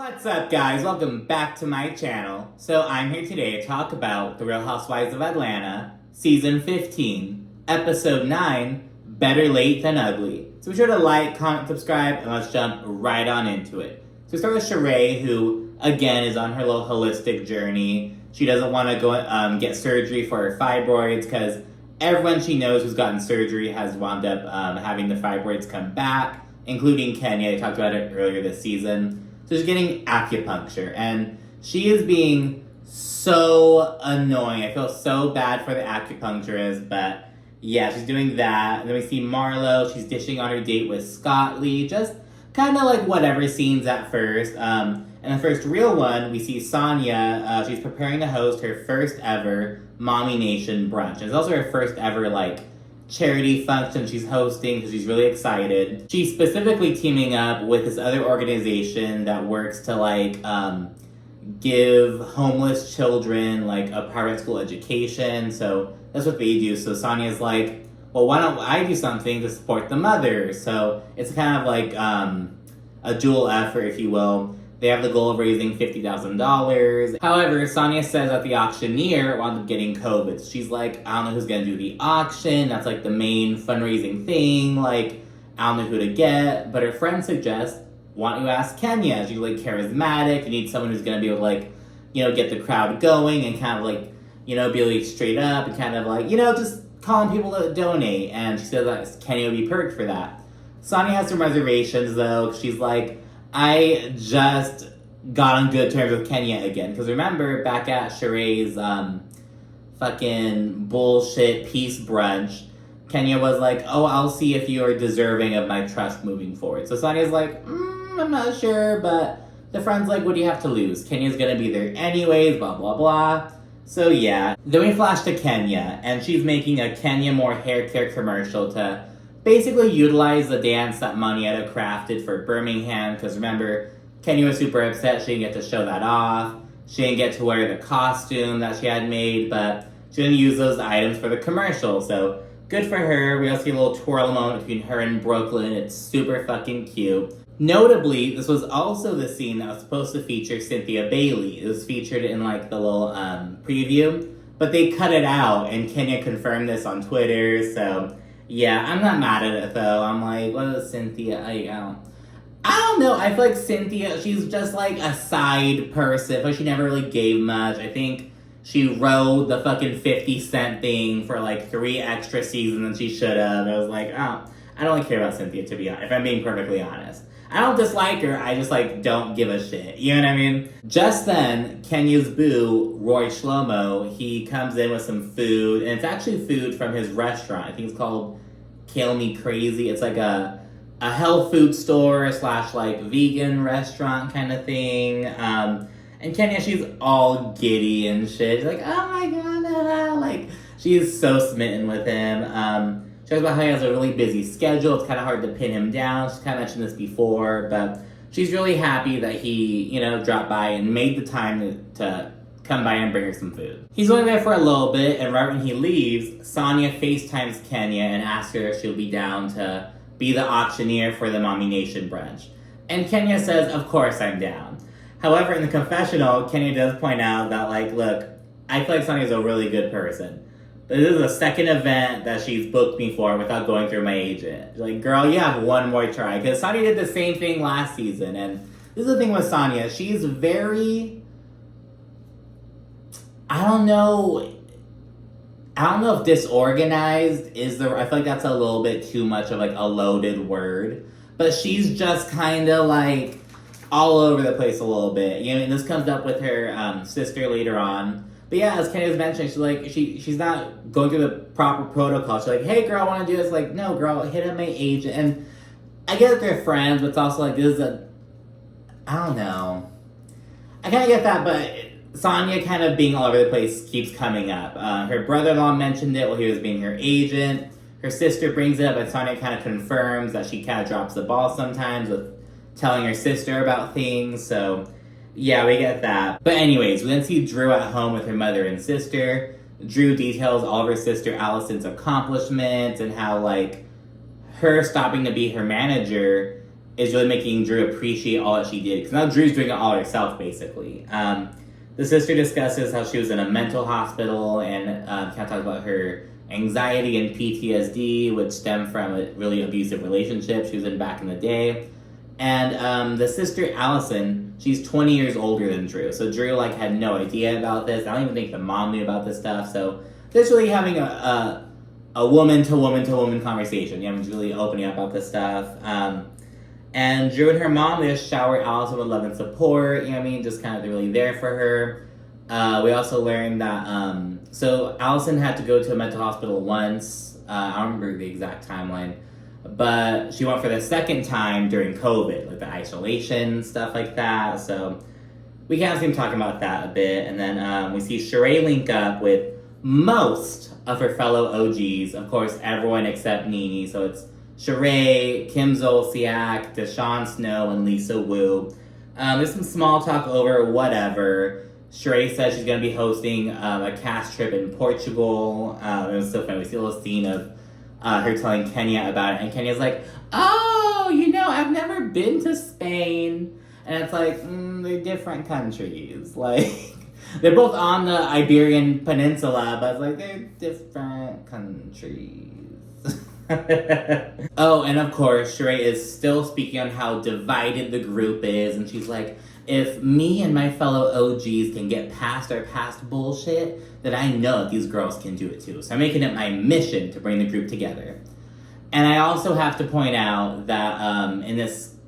What's up, guys? Welcome back to my channel. So I'm here today to talk about The Real Housewives of Atlanta, Season 15, Episode 9, Better Late Than Ugly. So be sure to like, comment, subscribe, and let's jump right on into it. So we start with Sheree, who, again, is on her little holistic journey. She doesn't want to go get surgery for her fibroids because everyone she knows who's gotten surgery has wound up having the fibroids come back, including Kenya. I talked about it earlier this season. So she's getting acupuncture, and she is being so annoying. I feel so bad for the acupuncturist, but yeah, she's doing that. And then we see Marlo. She's dishing on her date with Scott Lee. Just kind of like whatever scenes at first. And the first real one, we see Sanya. She's preparing to host her first ever Mommy Nation brunch. And it's also her first ever, charity function she's hosting because she's really excited. She's specifically teaming up with this other organization that works to give homeless children a private school education. So that's what they do. So Sonya's like, well, why don't I do something to support the mother? So it's kind of a dual effort, if you will. They have the goal of raising $50,000. However, Sanya says that the auctioneer wound up getting COVID. She's like, I don't know who's going to do the auction. That's the main fundraising thing. I don't know who to get. But her friend suggests, why don't you ask Kenya? She's charismatic. You need someone who's going to be able to get the crowd going and kind of be straight up and kind of just calling people to donate. And she says that Kenya would be perfect for that. Sanya has some reservations though. She's like, I just got on good terms with Kenya again. Because remember, back at Sheree's fucking bullshit peace brunch, Kenya was like, oh, I'll see if you're deserving of my trust moving forward. So Sonya's like, I'm not sure, but the friend's like, what do you have to lose? Kenya's gonna be there anyways, blah, blah, blah. So yeah. Then we flash to Kenya, and she's making a Kenya More hair care commercial to basically utilize the dance that Manietta crafted for Birmingham, because remember, Kenya was super upset she didn't get to show that off. She didn't get to wear the costume that she had made, but she didn't use those items for the commercial, so good for her. We also see a little twirl moment between her and Brooklyn. It's super fucking cute. Notably, this was also the scene that was supposed to feature Cynthia Bailey. It was featured in the little preview, but they cut it out, and Kenya confirmed this on Twitter, so yeah, I'm not mad at it though. I'm like, what is Cynthia? I don't know. I feel like Cynthia, she's just a side person, but she never really gave much. I think she rode the fucking 50 Cent thing for 3 extra seasons than she should have. I was like, oh, I don't really care about Cynthia, to be honest, if I'm being perfectly honest. I don't dislike her, I just don't give a shit. You know what I mean? Just then, Kenya's boo, Roy Shlomo, he comes in with some food, and it's actually food from his restaurant. I think it's called Kill Me Crazy. It's a health food store / vegan restaurant kind of thing. And Kenya, she's all giddy and shit. She's like, oh my god, she's so smitten with him. She talks about how he has a really busy schedule. It's kind of hard to pin him down. She's kind of mentioned this before, but she's really happy that he, dropped by and made the time to come by and bring her some food. He's only there for a little bit, and right when he leaves, Sanya FaceTimes Kenya and asks her if she'll be down to be the auctioneer for the Mommy Nation brunch. And Kenya says, of course I'm down. However, in the confessional, Kenya does point out that, look, I feel like Sanya's a really good person. This is the second event that she's booked me for without going through my agent. She's like, girl, you have one more try. Because Sanya did the same thing last season. And this is the thing with Sanya. She's very... I don't know if disorganized is the... I feel like that's a little bit too much of a loaded word. But she's just kind of all over the place a little bit. And this comes up with her sister later on. But yeah, as Kenny was mentioning, she's not going through the proper protocol. She's like, hey girl, I want to do this. No girl, hit up my agent. And I get that they're friends, but it's also this is I don't know. I kind of get that, but Sanya kind of being all over the place keeps coming up. Her brother-in-law mentioned it while he was being her agent. Her sister brings it up, and Sanya kind of confirms that she kind of drops the ball sometimes with telling her sister about things, so... yeah, we get that. But anyways, we then see Drew at home with her mother and sister. Drew details all of her sister Allison's accomplishments and how, her stopping to be her manager is really making Drew appreciate all that she did. Because now Drew's doing it all herself, basically. The sister discusses how she was in a mental hospital and kind of talks about her anxiety and PTSD, which stemmed from a really abusive relationship she was in back in the day. And the sister, Allison, she's 20 years older than Drew. So Drew, like, had no idea about this. I don't even think the mom knew about this stuff. So they're just really having a woman-to-woman-to-woman conversation. Yeah, I'm really opening up about this stuff. And Drew and her mom, they just shower Allison with love and support. You know what I mean? Just kind of really there for her. We also learned that, so Allison had to go to a mental hospital once. I don't remember the exact timeline. But she went for the second time during COVID, like the isolation, stuff like that. So we kind of see him talking about that a bit. And then we see Sheree link up with most of her fellow OGs. Of course, everyone except Nene. So it's Sheree, Kim Zolciak, Deshawn Snow, and Lisa Wu. There's some small talk over whatever. Sheree says she's going to be hosting a cast trip in Portugal. It was so funny. We see a little scene of her telling Kenya about it. And Kenya's like, oh, I've never been to Spain. And it's like, they're different countries. Like, they're both on the Iberian Peninsula, but it's like, they're different countries. Oh, and of course, Sheree is still speaking on how divided the group is, and she's like, if me and my fellow OGs can get past our past bullshit, then I know that these girls can do it too. So I'm making it my mission to bring the group together. And I also have to point out that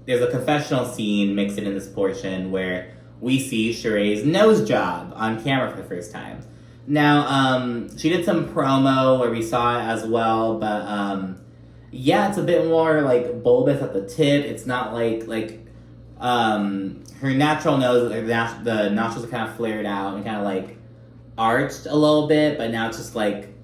there's a confessional scene mixed in this portion where we see Sheree's nose job on camera for the first time. Now, she did some promo where we saw it as well, but yeah, it's a bit more like bulbous at the tip. It's not like her natural nose, the nostrils are kind of flared out and kind of like arched a little bit, but now it's just like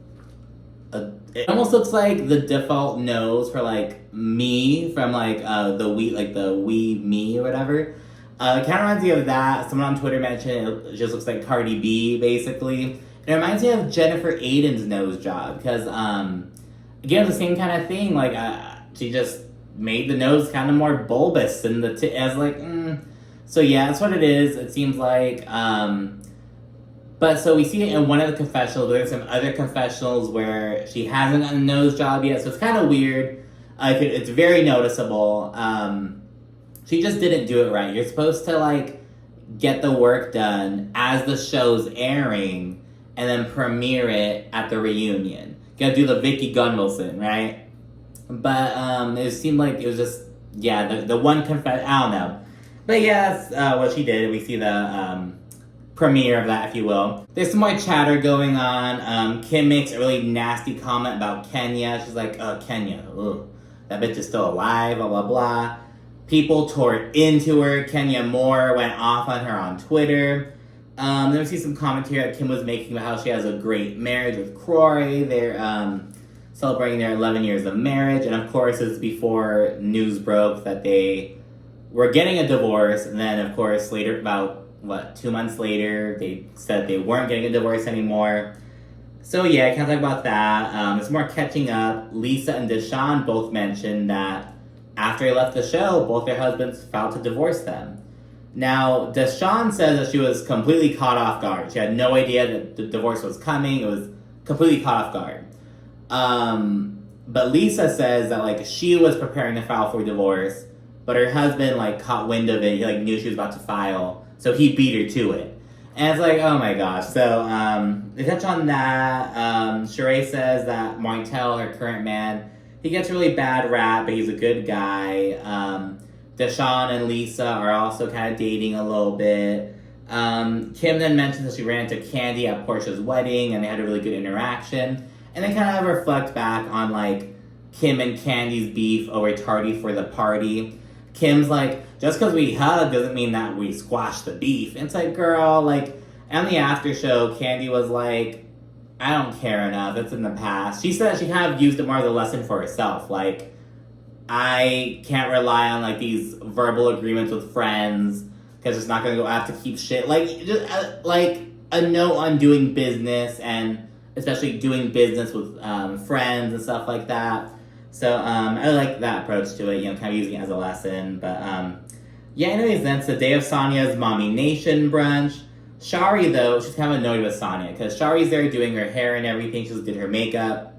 it almost looks like the default nose for like me from like the Wii Me or whatever. It kind of reminds me of that. Someone on Twitter mentioned it just looks like Cardi B, basically. It reminds me of Jennifer Aiden's nose job, because, again, the same kind of thing. Like, she just made the nose kind of more bulbous, and So, yeah, that's what it is, it seems like. But, so we see it in one of the confessionals, but there's some other confessionals where she hasn't gotten a nose job yet, so it's kind of weird. It's very noticeable. She just didn't do it right. You're supposed to, like, get the work done as the show's airing, and then premiere it at the reunion. You gotta do the Vicky Gunvalson, right? But it seemed like it was just, the one I don't know. But yeah, that's what she did. We see the premiere of that, if you will. There's some more chatter going on. Kim makes a really nasty comment about Kenya. She's like, Kenya, ugh, that bitch is still alive, blah, blah, blah. People tore into her. Kenya Moore went off on her on Twitter. Then we see some commentary that Kim was making about how she has a great marriage with Crory. They're celebrating their 11 years of marriage. And of course, it's before news broke that they were getting a divorce. And then, of course, later, about, 2 months later, they said they weren't getting a divorce anymore. So yeah, I can't talk about that. It's more catching up. Lisa and Deshawn both mentioned that after they left the show, both their husbands filed to divorce them. Now, Deshawn says that she was completely caught off guard. She had no idea that the divorce was coming. It was completely caught off guard. But Lisa says that, like, she was preparing to file for divorce, but her husband, like, caught wind of it. He, like, knew she was about to file, so he beat her to it. And it's like, oh my gosh. So, they touch on that. Sheree says that Martel, her current man, he gets a really bad rap, but he's a good guy. Deshawn and Lisa are also kind of dating a little bit. Kim then mentions that she ran into Candy at Portia's wedding, and they had a really good interaction. And they kind of reflect back on, like, Kim and Candy's beef over tardy for the party. Kim's like, just because we hug doesn't mean that we squash the beef. And it's like, girl, like, on the after show, Candy was like, I don't care enough. It's in the past. She said she kind of used it more as a lesson for herself. Like, I can't rely on, like, these verbal agreements with friends because it's not going to go. I have to keep shit. Like, just, like, a note on doing business, and especially doing business with friends and stuff like that. So I like that approach to it, kind of using it as a lesson. But yeah, anyways, that's the day of Sanya's Mommy Nation brunch. Shari, though, she's kind of annoyed with Sanya because Shari's there doing her hair and everything. She just did her makeup.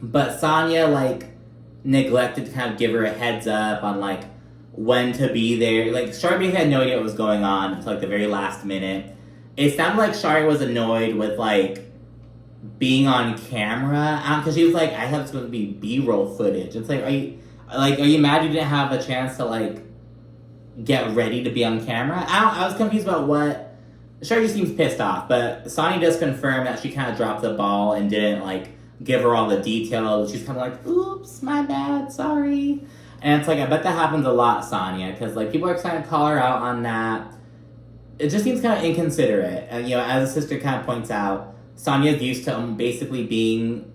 But Sanya, neglected to kind of give her a heads up on, when to be there. Shari basically had no idea what was going on until, the very last minute. It sounded like Shari was annoyed with, being on camera. Because she was like, I have supposed to be B-roll footage. It's are you mad you didn't have a chance to, get ready to be on camera? I was confused about what... Shari just seems pissed off, but Sanya does confirm that she kind of dropped the ball and didn't, give her all the details. She's kind of oops, my bad, sorry. And it's I bet that happens a lot, Sanya, because, people are trying to call her out on that. It just seems kind of inconsiderate. And, as the sister kind of points out, Sanya's used to basically being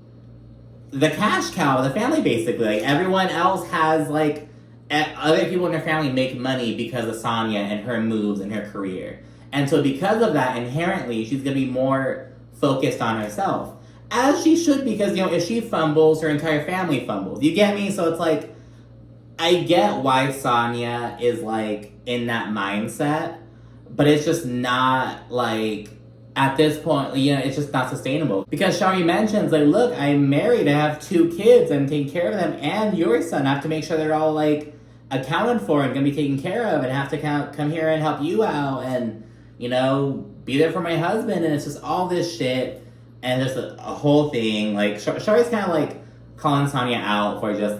the cash cow of the family, basically. Everyone else has, other people in her family make money because of Sanya and her moves and her career. And so because of that, inherently, she's going to be more focused on herself. As she should, because, if she fumbles, her entire family fumbles. You get me? So it's I get why Sanya is, in that mindset. But it's just not, at this point, it's just not sustainable. Because Shari mentions, look, I'm married, I have 2 kids, I'm taking care of them, and your son. I have to make sure they're all, accounted for and going to be taken care of, and have to come here and help you out, and... be there for my husband, and it's just all this shit, and just a whole thing. Shari's kind of, calling Sanya out for just,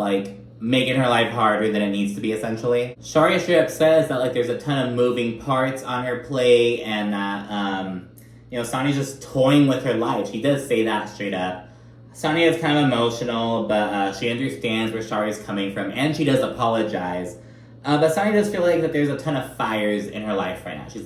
making her life harder than it needs to be, essentially. Shari straight up says that, there's a ton of moving parts on her plate, and that, Sanya's just toying with her life. She does say that straight up. Sanya is kind of emotional, but she understands where Shari's coming from, and she does apologize. But Sanya does feel that there's a ton of fires in her life right now. She's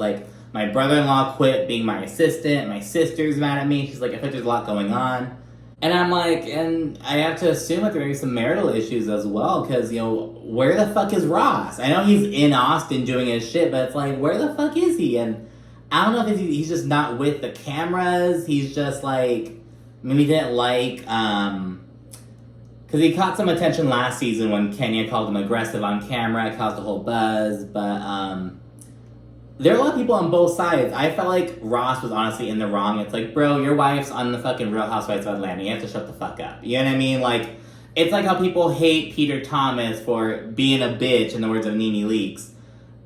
my brother-in-law quit being my assistant, my sister's mad at me. She's I feel there's a lot going on. And I'm and I have to assume that there are some marital issues as well, because, where the fuck is Ross? I know he's in Austin doing his shit, but it's where the fuck is he? And I don't know if he's just not with the cameras. He's just maybe he didn't because he caught some attention last season when Kenya called him aggressive on camera. It caused a whole buzz, but there are a lot of people on both sides. I felt like Ross was honestly in the wrong. It's bro, your wife's on the fucking Real Housewives of Atlanta. You have to shut the fuck up. You know what I mean? It's how people hate Peter Thomas for being a bitch, in the words of Nene Leakes,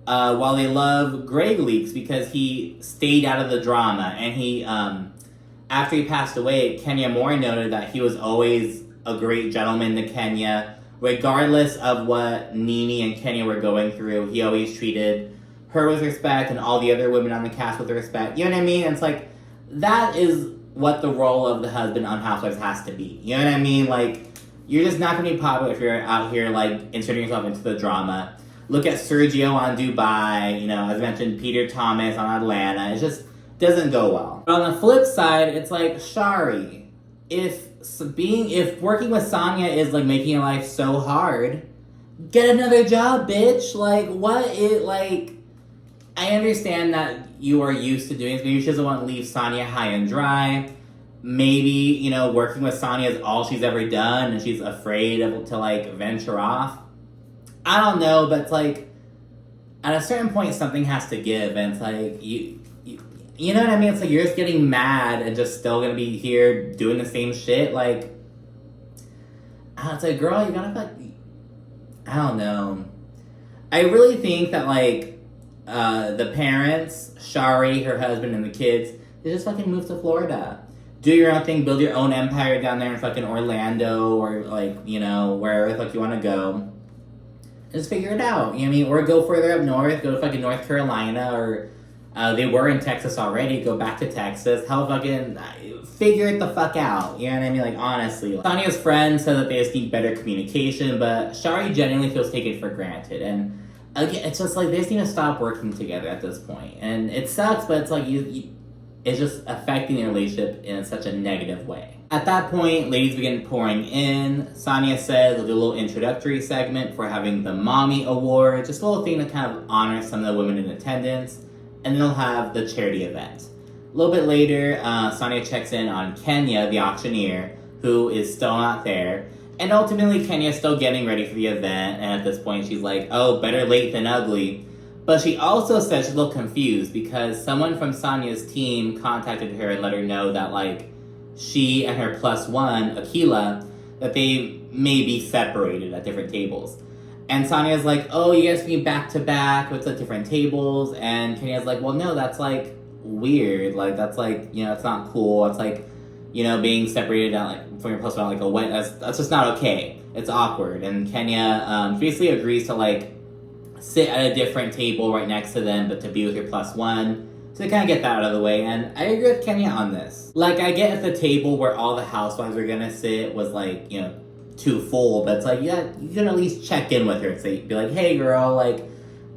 while they love Greg Leakes because he stayed out of the drama. And he, after he passed away, Kenya Moore noted that he was always a great gentleman to Kenya. Regardless of what Nene and Kenya were going through, he always treated her with respect and all the other women on the cast with respect. You know what I mean? It's that is what the role of the husband on Housewives has to be. You know what I mean? You're just not going to be popular if you're out here, inserting yourself into the drama. Look at Sergio on Dubai, as mentioned, Peter Thomas on Atlanta. It just doesn't go well. But on the flip side, it's Shari, if working with Sanya is, making your life so hard, get another job, bitch. I understand that you are used to doing this. Maybe she doesn't want to leave Sanya high and dry. Maybe, working with Sanya is all she's ever done and she's afraid to venture off. I don't know, but it's at a certain point, something has to give. And it's you know what I mean? It's you're just getting mad and just still going to be here doing the same shit. It's girl, you gotta, I don't know. I really think that, the parents, Shari, her husband, and the kids, they just fucking move to Florida. Do your own thing, build your own empire down there in fucking Orlando or, wherever the fuck you want to go. Just figure it out, you know what I mean? Or go further up north, go to fucking North Carolina, or they were in Texas already, go back to Texas. Hell, fucking figure it the fuck out, you know what I mean? Honestly. Sanya's friend said that they just need better communication, but Shari genuinely feels taken for granted, and again, it's just they just need to stop working together at this point. And it sucks, but it's it's just affecting their relationship in such a negative way. At that point, ladies begin pouring in. Sanya says we'll do a little introductory segment for having the Mommy Award, just a little thing to kind of honor some of the women in attendance, and then they'll have the charity event. A little bit later, Sanya checks in on Kenya, the auctioneer, who is still not there. And ultimately, Kenya's still getting ready for the event, and at this point, she's like, oh, better late than ugly. But she also said she's a little confused because someone from Sanya's team contacted her and let her know that, like, she and her plus one, Akila, that they may be separated at different tables. And Sanya's like, oh, you guys can be back to back with the different tables. And Kenya's like, well, no, that's, like, weird. Like, that's, like, you know, it's not cool. It's, like, you know, being separated out, like, from your plus one, like, a wet, that's just not okay. It's awkward. And Kenya basically agrees to, like, sit at a different table right next to them, but to be with your plus one. So they kind of get that out of the way, and I agree with Kenya on this. Like, I get if the table where all the housewives are gonna sit was, like, you know, too full, but it's like, yeah, you can at least check in with her and say, be like, hey, girl, like,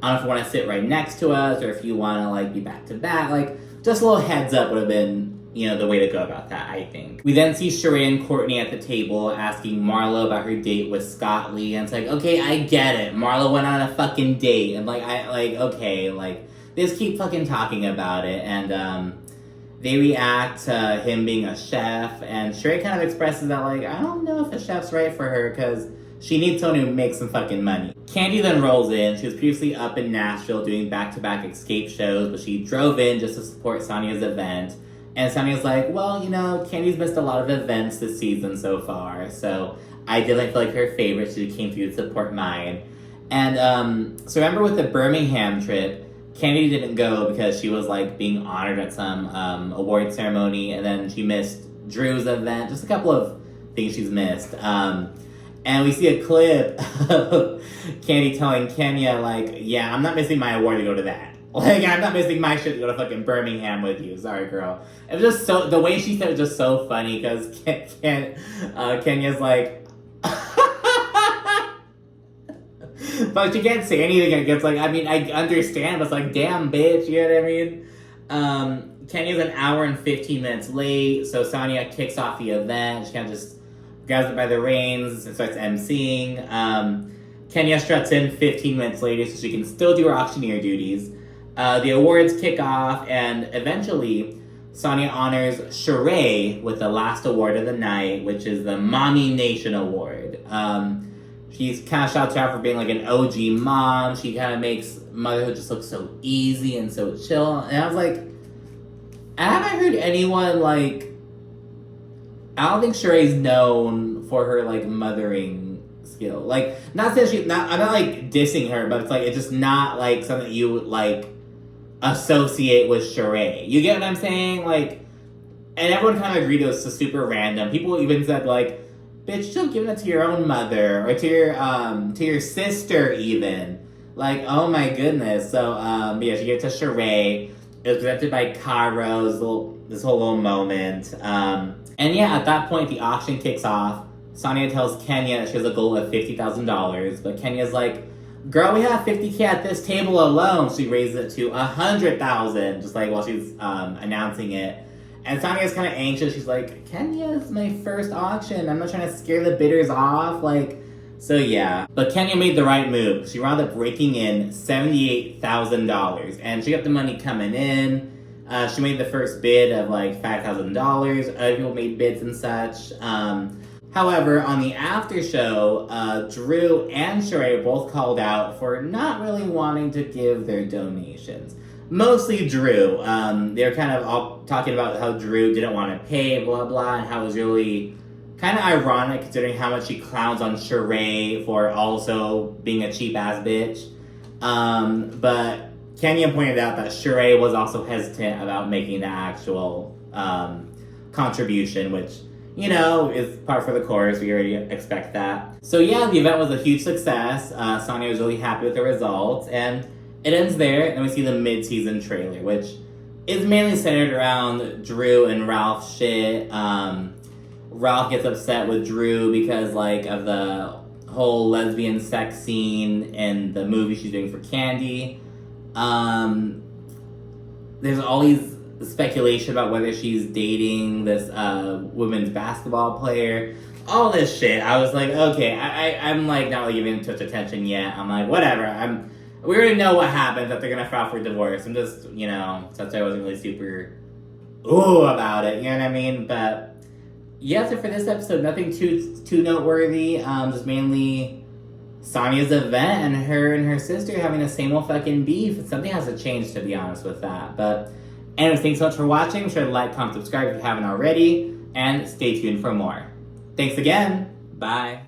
I don't know if you want to sit right next to us, or if you want to, like, be back to back. Like, just a little heads up would have been, you know, the way to go about that, I think. We then see Sheree and Courtney at the table asking Marlo about her date with Scott Lee, and it's like, okay, I get it. Marlo went on a fucking date, and, like, okay, like, they just keep fucking talking about it, and, they react to him being a chef, and Sheree kind of expresses that, like, I don't know if a chef's right for her, because she needs someone who makes some fucking money. Kandi then rolls in. She was previously up in Nashville doing back-to-back escape shows, but she drove in just to support Sanya's event. And Sanya's like, well, you know, Kandi's missed a lot of events this season so far, so I didn't feel like her favorite, so she came through to support mine. And, so remember with the Birmingham trip, Kandi didn't go because she was, like, being honored at some award ceremony, and then she missed Drew's event. Just a couple of things she's missed. And we see a clip of Kandi telling Kenya, like, yeah, I'm not missing my award to go to that. Like, I'm not missing my shit to go to fucking Birmingham with you. Sorry, girl. It was just so, the way she said it was just so funny, because Kenya's like, but she can't say anything against, like, I mean, I understand, but it's like, damn, bitch, you know what I mean? Kenya's an hour and 15 minutes late, so Sanya kicks off the event. She kind of just grabs it by the reins and starts emceeing. Kenya struts in 15 minutes later so she can still do her auctioneer duties. The awards kick off, and eventually, Sanya honors Sheree with the last award of the night, which is the Mommy Nation Award. She's kind of shouts her out for being, like, an OG mom. She kind of makes motherhood just look so easy and so chill. And I was like, I haven't heard anyone, like, I don't think Sheree's known for her, like, mothering skill. Like, not that I'm not, like, dissing her, but it's, like, it's just not, like, something that you would, like, associate with Sheree. You get what I'm saying? Like, and everyone kind of agreed it was just super random. People even said, like, bitch, don't give it to your own mother, or to your sister even. Like, oh my goodness. So, yeah, she gets to Sheree. It was presented by Caro, this whole little moment. And yeah, at that point, the auction kicks off. Sanya tells Kenya that she has a goal of $50,000, but Kenya's like, girl, we have $50K at this table alone. She raises it to $100,000, just like while she's announcing it. And Sanya's kind of anxious. She's like, Kenya's my first auction. I'm not trying to scare the bidders off. Like, so yeah. But Kenya made the right move. She wound up raking in $78,000. And she got the money coming in. She made the first bid of like $5,000. Other people made bids and such. However, on the after show, Drew and Sheree both called out for not really wanting to give their donations. Mostly Drew. They were kind of all talking about how Drew didn't want to pay, blah, blah, and how it was really kind of ironic considering how much she clowns on Sheree for also being a cheap-ass bitch. But Kenya pointed out that Sheree was also hesitant about making the actual contribution, which, you know, is par for the course. We already expect that. So yeah, the event was a huge success. Sanya was really happy with the results, and it ends there, and we see the mid-season trailer, which is mainly centered around Drew and Ralph's shit. Ralph gets upset with Drew because, like, of the whole lesbian sex scene in the movie she's doing for Kandi. There's all these speculation about whether she's dating this women's basketball player. All this shit. I was like, okay, I'm like not really giving too much attention yet. I'm like, whatever. We already know what happens, that they're gonna file for divorce. I'm just, you know, since I wasn't really super about it, you know what I mean? But Yeah, so for this episode, nothing too noteworthy. Just mainly Sanya's event and her sister having the same old fucking beef. Something has to change, to be honest with that. But anyways, thanks so much for watching. Be sure to like, comment, subscribe if you haven't already, and stay tuned for more. Thanks again. Bye.